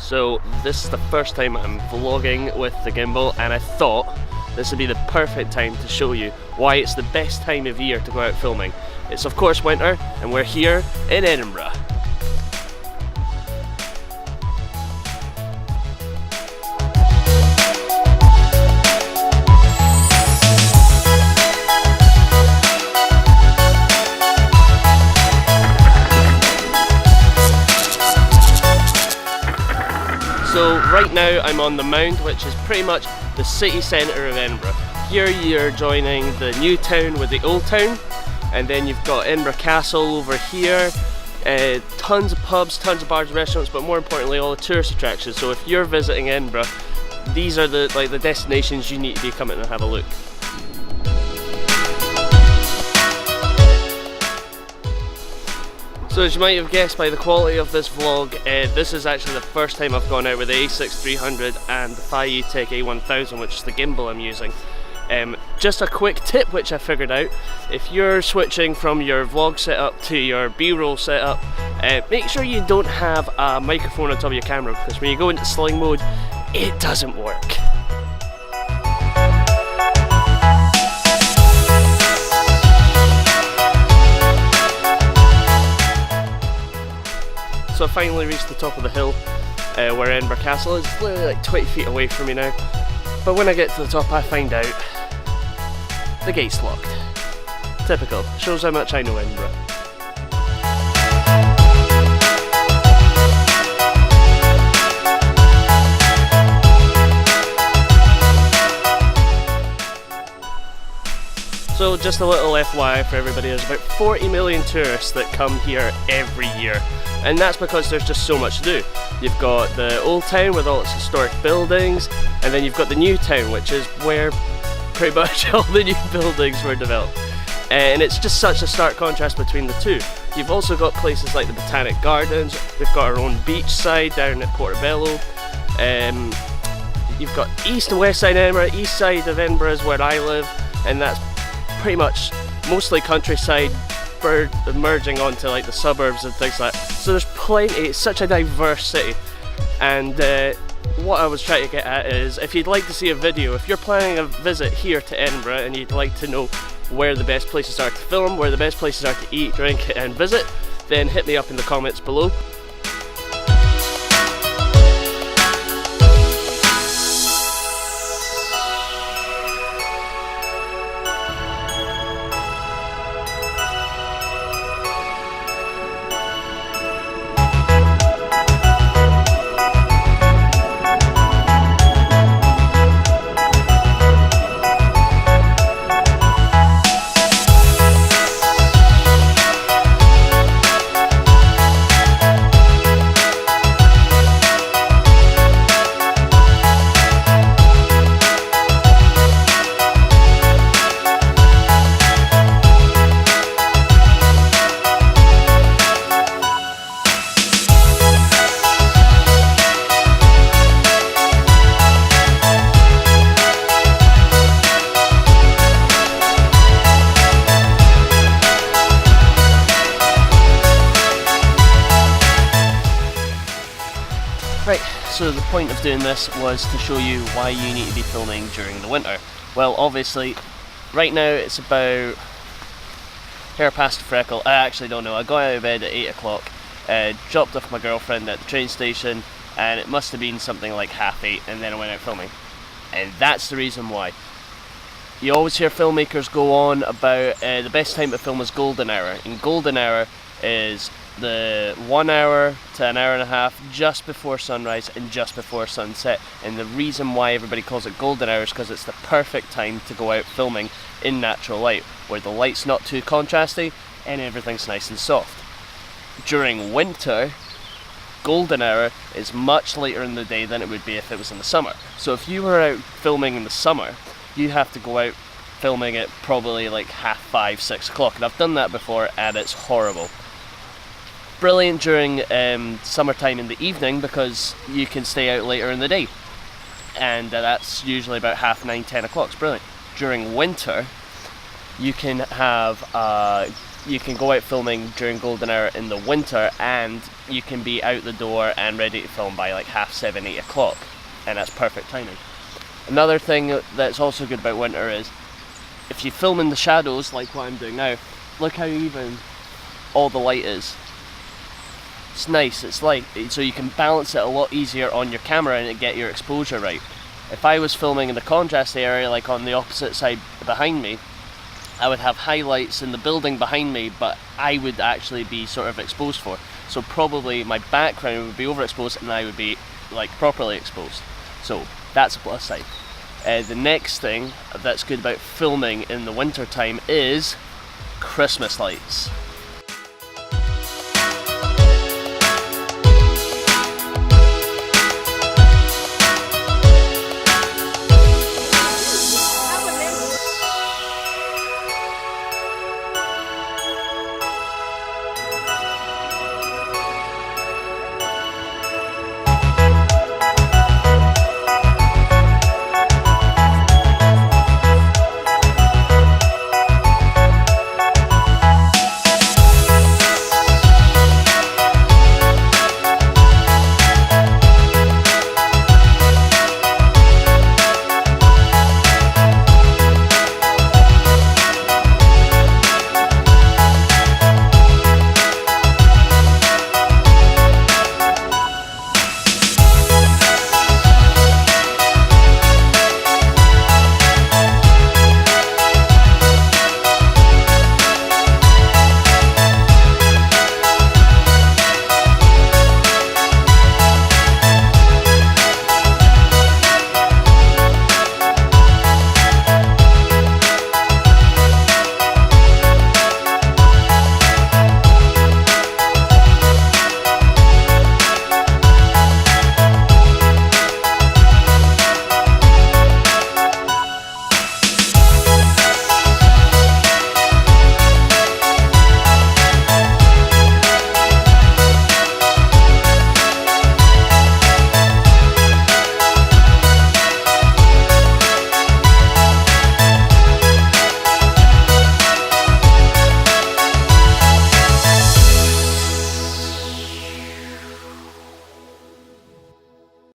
So this is the first time I'm vlogging with the gimbal, and I thought this would be the perfect time to show you why it's the best time of year to go out filming. It's of course winter, and we're here in Edinburgh. So right now I'm on the Mound, which is pretty much the city centre of Edinburgh. Here you're joining the new town with the old town, and then you've got Edinburgh Castle over here, tons of pubs, tons of bars and restaurants, but more importantly all the tourist attractions. So if you're visiting Edinburgh, these are the destinations you need to be coming and have a look. So as you might have guessed by the quality of this vlog, this is actually the first time I've gone out with the A6300 and the Tech A1000, which is the gimbal I'm using. Just a quick tip which I figured out: if you're switching from your vlog setup to your B-roll setup, make sure you don't have a microphone on top of your camera, because when you go into sling mode, it doesn't work. So I finally reached the top of the hill where Edinburgh Castle is. It's literally like 20 feet away from me now. But when I get to the top I find out the gate's locked. Typical. Shows how much I know Edinburgh. So just a little FYI for everybody, there's about 40 million tourists that come here every year. And that's because there's just so much to do. You've got the old town with all its historic buildings, and then you've got the new town, which is where pretty much all the new buildings were developed. And it's just such a stark contrast between the two. You've also got places like the Botanic Gardens, we've got our own beach side down at Portobello. You've got east and west side Edinburgh. East side of Edinburgh is where I live, and that's pretty much mostly countryside, merging onto like the suburbs and things like that. So there's plenty, it's such a diverse city. And what I was trying to get at is, if you'd like to see a video, if you're planning a visit here to Edinburgh and you'd like to know where the best places are to film, where the best places are to eat, drink and visit, then hit me up in the comments below. Right, so the point of doing this was to show you why you need to be filming during the winter. Well, obviously, right now it's about hair past a freckle. I actually don't know. I got out of bed at 8 o'clock, dropped off my girlfriend at the train station, and it must have been something like 8:30, and then I went out filming. And that's the reason why. You always hear filmmakers go on about the best time to film is golden hour, and golden hour is the 1 hour to an hour and a half just before sunrise and just before sunset. And the reason why everybody calls it golden hour is because it's the perfect time to go out filming in natural light, where the light's not too contrasty and everything's nice and soft. During winter, golden hour is much later in the day than it would be if it was in the summer. So if you were out filming in the summer, you have to go out filming at probably like 5:30, 6 o'clock, and I've done that before and it's horrible. Brilliant during summertime in the evening because you can stay out later in the day, and that's usually about 9:30, 10 o'clock. It's brilliant. During winter, you can have you can go out filming during golden hour in the winter, and you can be out the door and ready to film by like 7:30, 8 o'clock, and that's perfect timing. Another thing that's also good about winter is if you film in the shadows like what I'm doing now, look how even all the light is. It's nice, it's light, so you can balance it a lot easier on your camera and get your exposure right. If I was filming in the contrast area, like on the opposite side behind me, I would have highlights in the building behind me, but I would actually be sort of exposed for. So probably my background would be overexposed and I would be like properly exposed. So that's a plus side. The next thing that's good about filming in the winter time is Christmas lights.